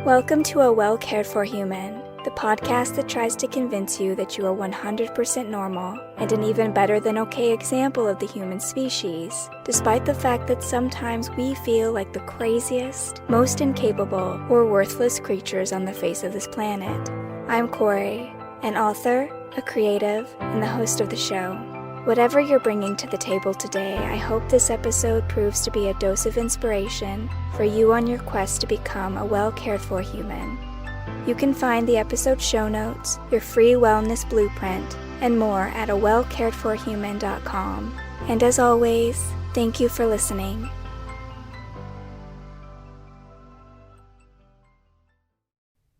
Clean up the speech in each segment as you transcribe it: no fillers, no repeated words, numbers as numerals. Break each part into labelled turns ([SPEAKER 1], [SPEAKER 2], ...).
[SPEAKER 1] Welcome to A Well Cared For Human, the podcast that tries to convince you that you are 100% normal and an even better than okay example of the human species, despite the fact that sometimes we feel like the craziest, most incapable, or worthless creatures on the face of this planet. I'm Kory, an author, a creative, and the host of the show. Whatever you're bringing to the table today, I hope this episode proves to be a dose of inspiration for you on your quest to become a well-cared-for human. You can find the episode show notes, your free wellness blueprint, and more at awellcaredforhuman.com. And as always, thank you for listening.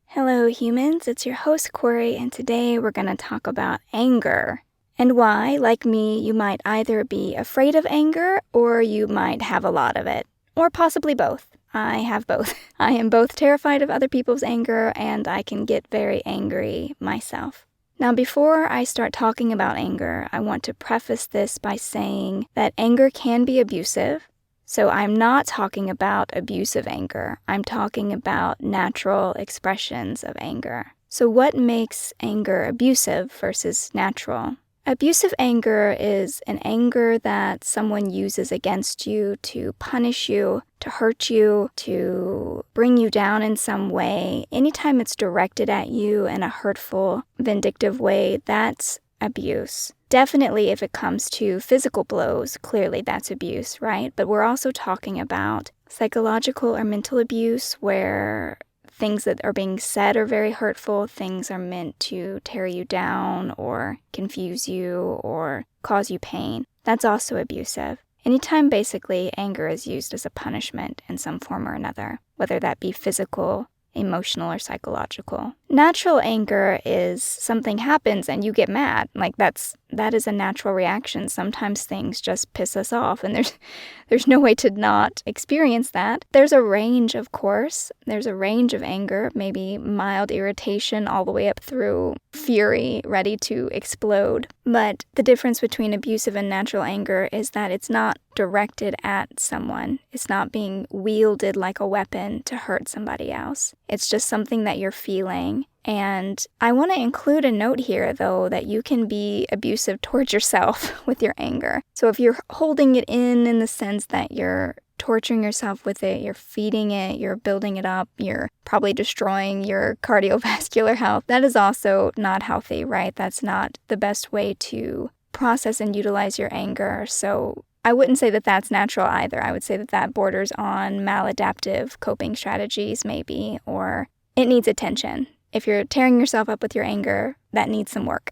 [SPEAKER 1] Hello humans, it's your host Kory, and today we're going to talk about anger. And why, like me, you might either be afraid of anger or you might have a lot of it. Or possibly both. I have both. I am both terrified of other people's anger and I can get very angry myself. Now, before I start talking about anger, I want to preface this by saying that anger can be abusive. So I'm not talking about abusive anger. I'm talking about natural expressions of anger. So what makes anger abusive versus natural? Abusive anger is an anger that someone uses against you to punish you, to hurt you, to bring you down in some way. Anytime it's directed at you in a hurtful, vindictive way, that's abuse. Definitely if it comes to physical blows, clearly that's abuse, right? But we're also talking about psychological or mental abuse where things that are being said are very hurtful. Things are meant to tear you down or confuse you or cause you pain. That's also abusive. Anytime basically anger is used as a punishment in some form or another, whether that be physical, emotional, or psychological. Natural anger is something happens and you get mad. That is a natural reaction. Sometimes things just piss us off and there's no way to not experience that. There's a range, of course. There's a range of anger, maybe mild irritation all the way up through fury, ready to explode. But the difference between abusive and natural anger is that it's not directed at someone. It's not being wielded like a weapon to hurt somebody else. It's just something that you're feeling. And I want to include a note here, though, that you can be abusive towards yourself with your anger. So if you're holding it in the sense that you're torturing yourself with it, you're feeding it, you're building it up, you're probably destroying your cardiovascular health, that is also not healthy, right? That's not the best way to process and utilize your anger. So I wouldn't say that that's natural either. I would say that that borders on maladaptive coping strategies maybe, or it needs attention. If you're tearing yourself up with your anger, that needs some work.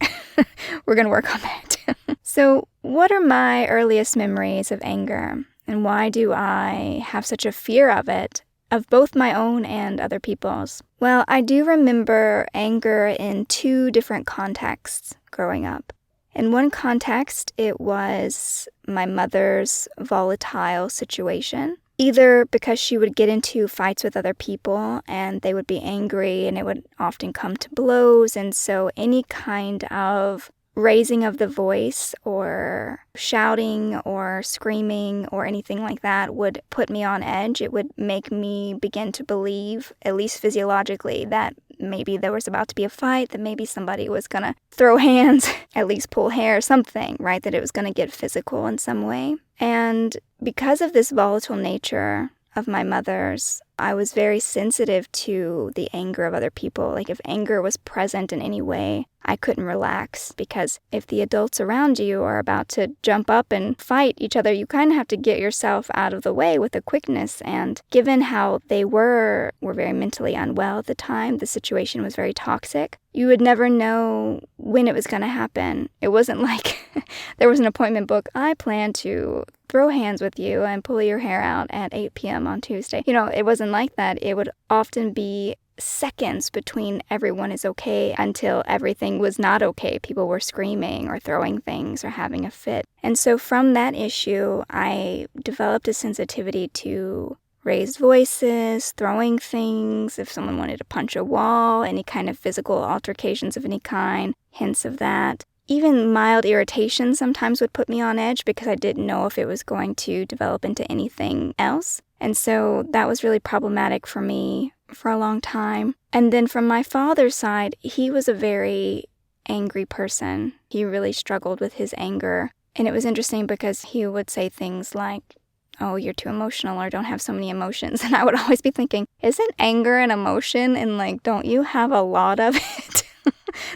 [SPEAKER 1] We're going to work on that. So what are my earliest memories of anger? And why do I have such a fear of it, of both my own and other people's? Well, I do remember anger in two different contexts growing up. In one context, it was my mother's volatile situation. Either because she would get into fights with other people and they would be angry and it would often come to blows. And so any kind of raising of the voice or shouting or screaming or anything like that would put me on edge. It would make me begin to believe, at least physiologically, that maybe there was about to be a fight, that maybe somebody was going to throw hands, at least pull hair, something, right? That it was going to get physical in some way. And because of this volatile nature of my mother's, I was very sensitive to the anger of other people. Like if anger was present in any way, I couldn't relax because if the adults around you are about to jump up and fight each other, you kind of have to get yourself out of the way with a quickness. And given how they were very mentally unwell at the time, the situation was very toxic. You would never know when it was going to happen. It wasn't like there was an appointment book. I plan to throw hands with you and pull your hair out at 8 p.m. on Tuesday. It wasn't like that. It would often be seconds between everyone is okay until everything was not okay. People were screaming or throwing things or having a fit. And so from that issue, I developed a sensitivity to raised voices, throwing things, if someone wanted to punch a wall, any kind of physical altercations of any kind, hints of that. Even mild irritation sometimes would put me on edge because I didn't know if it was going to develop into anything else. And so that was really problematic for me for a long time. And then from my father's side, he was a very angry person. He really struggled with his anger. And it was interesting because he would say things like, "Oh, you're too emotional," or "Don't have so many emotions." And I would always be thinking, isn't anger an emotion? And like, don't you have a lot of it?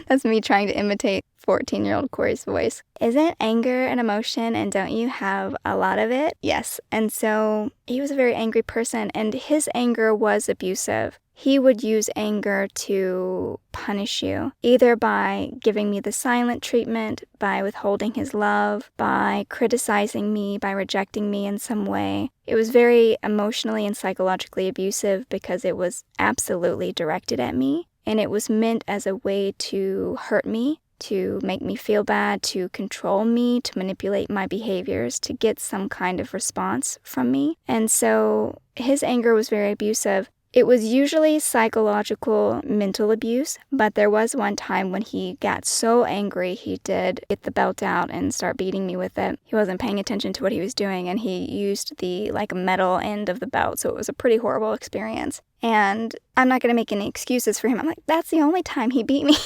[SPEAKER 1] That's me trying to imitate 14-year-old Kory's voice. Isn't anger an emotion, and don't you have a lot of it? Yes. And so he was a very angry person, and his anger was abusive. He would use anger to punish you, either by giving me the silent treatment, by withholding his love, by criticizing me, by rejecting me in some way. It was very emotionally and psychologically abusive because it was absolutely directed at me, and it was meant as a way to hurt me, to make me feel bad, to control me, to manipulate my behaviors, to get some kind of response from me. And so his anger was very abusive. It was usually psychological mental abuse, but there was one time when he got so angry he did get the belt out and start beating me with it. He wasn't paying attention to what he was doing, and he used the metal end of the belt, so it was a pretty horrible experience. And I'm not going to make any excuses for him. I'm like, that's the only time he beat me.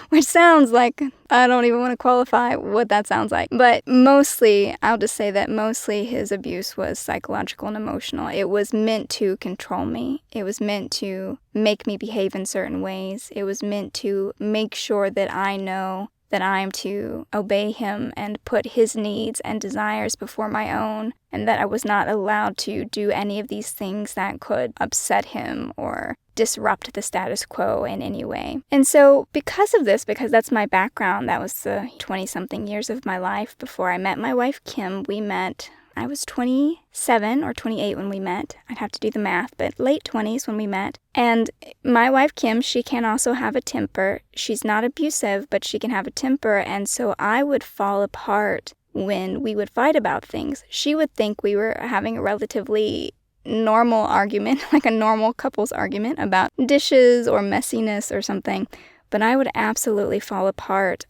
[SPEAKER 1] Which sounds like, I don't even want to qualify what that sounds like. But mostly, I'll just say that mostly his abuse was psychological and emotional. It was meant to control me. It was meant to make me behave in certain ways. It was meant to make sure that I know that I'm to obey him and put his needs and desires before my own, and that I was not allowed to do any of these things that could upset him or disrupt the status quo in any way. And so because of this, because that's my background, that was the 20-something years of my life before I met my wife, Kim. We met, I was 27 or 28 when we met. I'd have to do the math, but late 20s when we met. And my wife, Kim, she can also have a temper. She's not abusive, but she can have a temper. And so I would fall apart when we would fight about things. She would think we were having a relatively normal argument, like a normal couple's argument about dishes or messiness or something. But I would absolutely fall apart.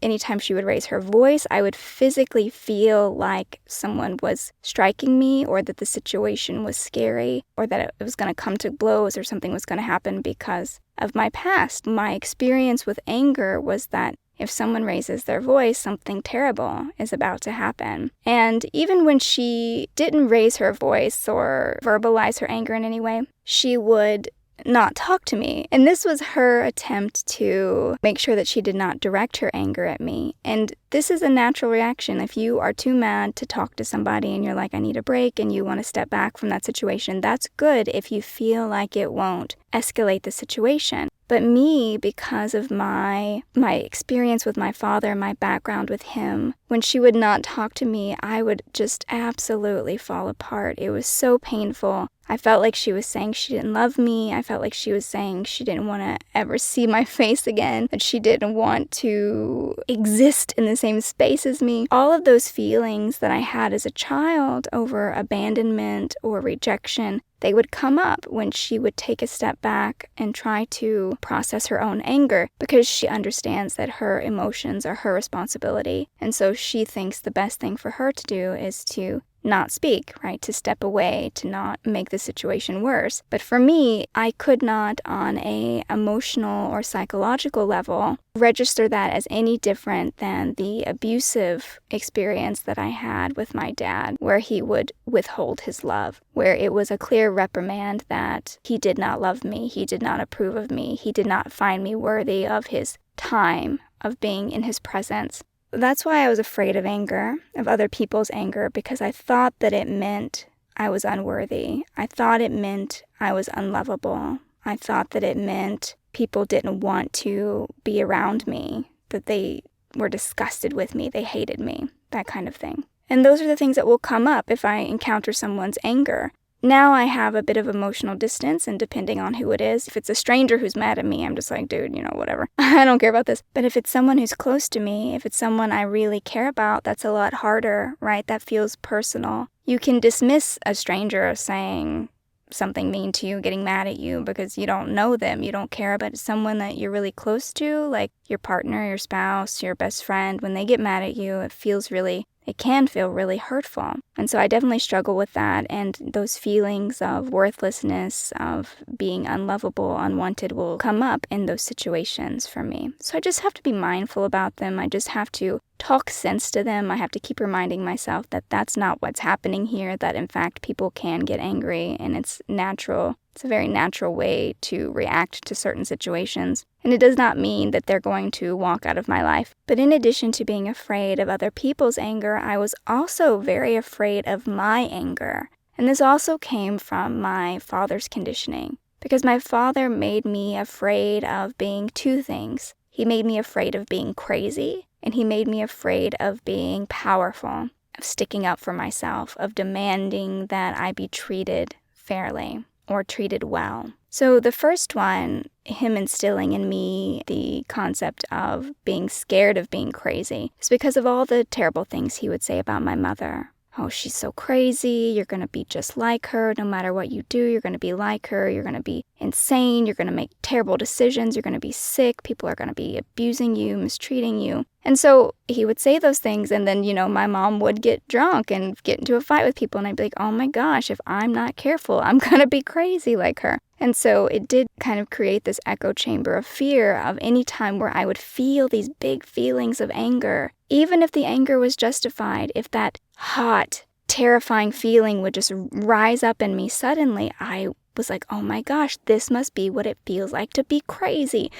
[SPEAKER 1] Anytime she would raise her voice, I would physically feel like someone was striking me, or that the situation was scary, or that it was going to come to blows, or something was going to happen because of my past. My experience with anger was that if someone raises their voice, something terrible is about to happen. And even when she didn't raise her voice or verbalize her anger in any way, she would not talk to me. And this was her attempt to make sure that she did not direct her anger at me. And this is a natural reaction. If you are too mad to talk to somebody and you're like, I need a break, and you want to step back from that situation, that's good if you feel like it won't escalate the situation. But me, because of my experience with my father, my background with him, when she would not talk to me, I would just absolutely fall apart. It was so painful. I felt like she was saying she didn't love me. I felt like she was saying she didn't want to ever see my face again, that she didn't want to exist in the same space as me. All of those feelings that I had as a child over abandonment or rejection, they would come up when she would take a step back and try to process her own anger, because she understands that her emotions are her responsibility. And so she thinks the best thing for her to do is to not speak, right? To step away, to not make the situation worse. But for me, I could not, on a emotional or psychological level, register that as any different than the abusive experience that I had with my dad, where he would withhold his love, where it was a clear reprimand that he did not love me, he did not approve of me, he did not find me worthy of his time, of being in his presence. That's why I was afraid of anger, of other people's anger, because I thought that it meant I was unworthy. I thought it meant I was unlovable. I thought that it meant people didn't want to be around me, that they were disgusted with me, they hated me, that kind of thing. And those are the things that will come up if I encounter someone's anger. Now I have a bit of emotional distance, and depending on who it is, if it's a stranger who's mad at me, I'm just like, dude, whatever. I don't care about this. But if it's someone who's close to me, if it's someone I really care about, that's a lot harder, right? That feels personal. You can dismiss a stranger saying something mean to you, getting mad at you, because you don't know them, you don't care. But someone that you're really close to, like your partner, your spouse, your best friend, when they get mad at you, it feels really it can feel really hurtful. And so I definitely struggle with that, and those feelings of worthlessness, of being unlovable, unwanted will come up in those situations for me. So I just have to be mindful about them. I just have to talk sense to them. I have to keep reminding myself that that's not what's happening here, that in fact people can get angry and it's natural. It's a very natural way to react to certain situations. And it does not mean that they're going to walk out of my life. But in addition to being afraid of other people's anger, I was also very afraid of my anger. And this also came from my father's conditioning, because my father made me afraid of being two things. He made me afraid of being crazy, and he made me afraid of being powerful, of sticking up for myself, of demanding that I be treated fairly or treated well. So the first one, him instilling in me the concept of being scared of being crazy, is because of all the terrible things he would say about my mother. Oh, she's so crazy, you're going to be just like her, no matter what you do, you're going to be like her, you're going to be insane, you're going to make terrible decisions, you're going to be sick, people are going to be abusing you, mistreating you. And so he would say those things, and then, my mom would get drunk and get into a fight with people, and I'd be like, oh my gosh, if I'm not careful, I'm going to be crazy like her. And so it did kind of create this echo chamber of fear of any time where I would feel these big feelings of anger. Even if the anger was justified, if that hot, terrifying feeling would just rise up in me suddenly, I was like, oh my gosh, this must be what it feels like to be crazy,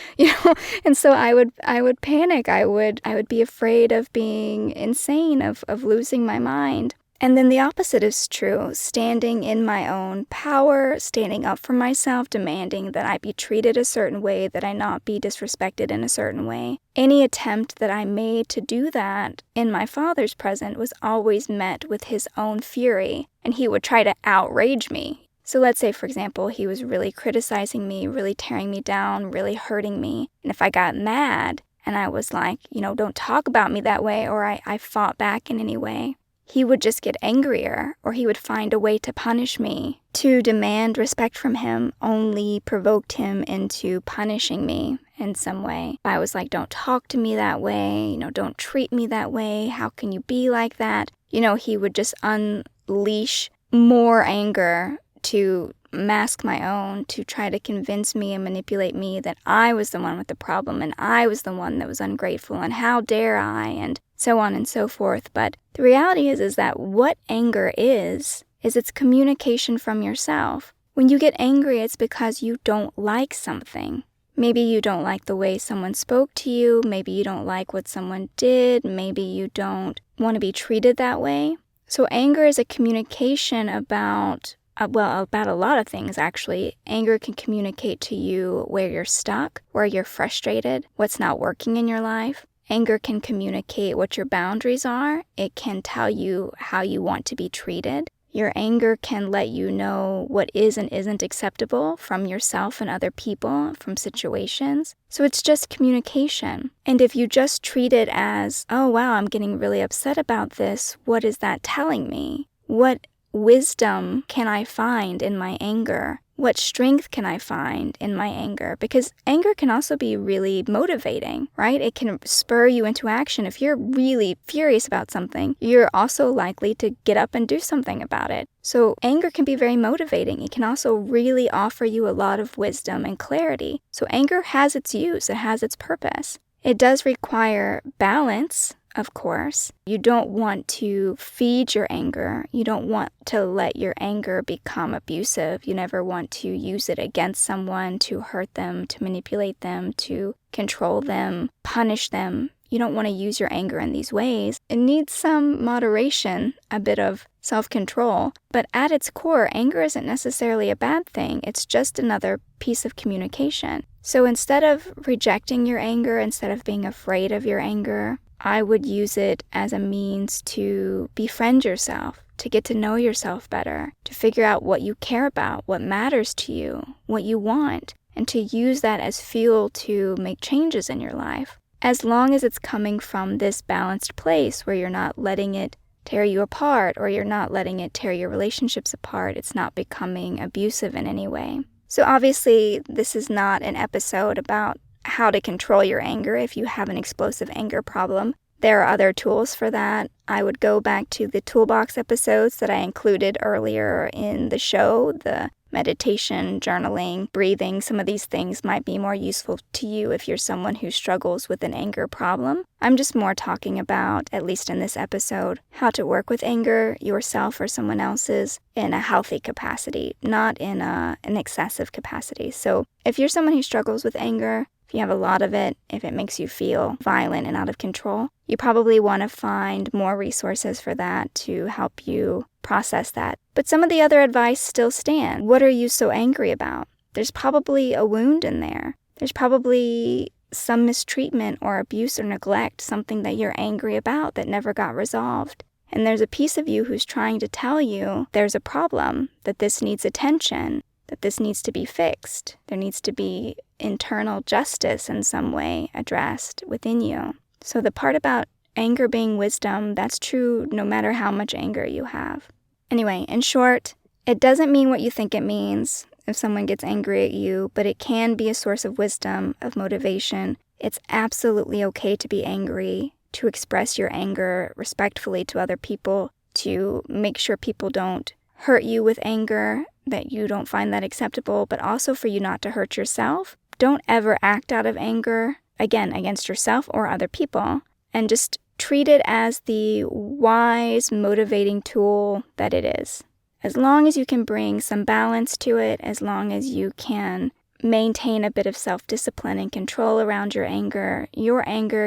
[SPEAKER 1] And so I would panic. I would be afraid of being insane, of losing my mind. And then the opposite is true, standing in my own power, standing up for myself, demanding that I be treated a certain way, that I not be disrespected in a certain way. Any attempt that I made to do that in my father's presence was always met with his own fury, and he would try to outrage me. So let's say, for example, he was really criticizing me, really tearing me down, really hurting me, and if I got mad and I was like, don't talk about me that way, or I fought back in any way, he would just get angrier, or he would find a way to punish me. To demand respect from him only provoked him into punishing me in some way. I was like, don't talk to me that way, don't treat me that way, how can you be like that? He would just unleash more anger to mask my own, to try to convince me and manipulate me that I was the one with the problem and I was the one that was ungrateful and how dare I, and so on and so forth. But the reality is that what anger is it's communication from yourself. When you get angry, it's because you don't like something. Maybe you don't like the way someone spoke to you, maybe you don't like what someone did, maybe you don't want to be treated that way. So anger is a communication about a lot of things, actually. Anger can communicate to you where you're stuck, where you're frustrated, what's not working in your life. Anger can communicate what your boundaries are. It can tell you how you want to be treated. Your anger can let you know what is and isn't acceptable from yourself and other people, from situations. So it's just communication. And if you just treat it as, oh wow, I'm getting really upset about this, what is that telling me? What wisdom can I find in my anger? What strength can I find in my anger? Because anger can also be really motivating, right? It can spur you into action. If you're really furious about something, you're also likely to get up and do something about it. So anger can be very motivating. It can also really offer you a lot of wisdom and clarity. So anger has its use. It has its purpose. It does require balance. Of course, you don't want to feed your anger. You don't want to let your anger become abusive. You never want to use it against someone, to hurt them, to manipulate them, to control them, punish them. You don't want to use your anger in these ways. It needs some moderation, a bit of self-control. But at its core, anger isn't necessarily a bad thing. It's just another piece of communication. So instead of rejecting your anger, instead of being afraid of your anger, I would use it as a means to befriend yourself, to get to know yourself better, to figure out what you care about, what matters to you, what you want, and to use that as fuel to make changes in your life. As long as it's coming from this balanced place where you're not letting it tear you apart, or you're not letting it tear your relationships apart, it's not becoming abusive in any way. So obviously, this is not an episode about how to control your anger if you have an explosive anger problem. There are other tools for that. I would go back to the toolbox episodes that I included earlier in the show. The meditation, journaling, breathing, some of these things might be more useful to you if you're someone who struggles with an anger problem. I'm just more talking about, at least in this episode, how to work with anger, yourself or someone else's, in a healthy capacity, not in an excessive capacity. So if you're someone who struggles with anger, if you have a lot of it, if it makes you feel violent and out of control, you probably want to find more resources for that to help you process that. But some of the other advice still stand. What are you so angry about? There's probably a wound in there. There's probably some mistreatment or abuse or neglect, something that you're angry about that never got resolved. And there's a piece of you who's trying to tell you there's a problem, that this needs attention, that this needs to be fixed. There needs to be internal justice in some way addressed within you. So the part about anger being wisdom, that's true no matter how much anger you have. Anyway, in short, it doesn't mean what you think it means if someone gets angry at you, but it can be a source of wisdom, of motivation. It's absolutely okay to be angry, to express your anger respectfully to other people, to make sure people don't hurt you with anger, that you don't find that acceptable, but also for you not to hurt yourself. Don't ever act out of anger, again, against yourself or other people, and just treat it as the wise, motivating tool that it is. As long as you can bring some balance to it, as long as you can maintain a bit of self-discipline and control around your anger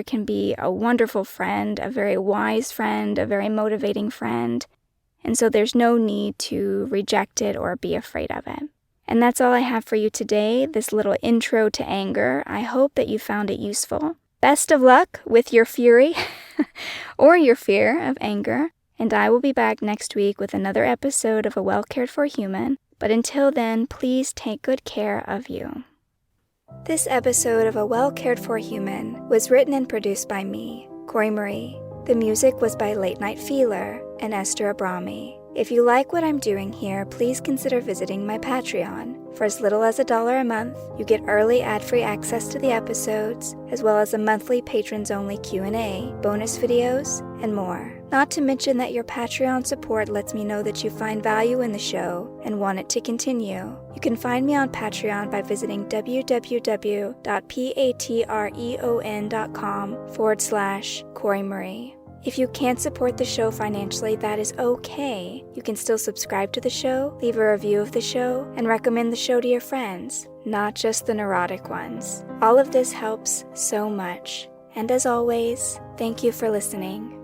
[SPEAKER 1] can be a wonderful friend, a very wise friend, a very motivating friend. And so there's no need to reject it or be afraid of it. And that's all I have for you today, this little intro to anger. I hope that you found it useful. Best of luck with your fury or your fear of anger. And I will be back next week with another episode of A Well Cared For Human. But until then, please take good care of you. This episode of A Well Cared For Human was written and produced by me, Kory Marie. The music was by Late Night Feeler and Esther Abrami. If you like what I'm doing here, please consider visiting my Patreon. For as little as $1 a month, you get early ad-free access to the episodes, as well as a monthly patrons-only Q&A, bonus videos, and more. Not to mention that your Patreon support lets me know that you find value in the show and want it to continue. You can find me on Patreon by visiting www.patreon.com/Kory Marie. If you can't support the show financially, that is okay. You can still subscribe to the show, leave a review of the show, and recommend the show to your friends, not just the neurotic ones. All of this helps so much. And as always, thank you for listening.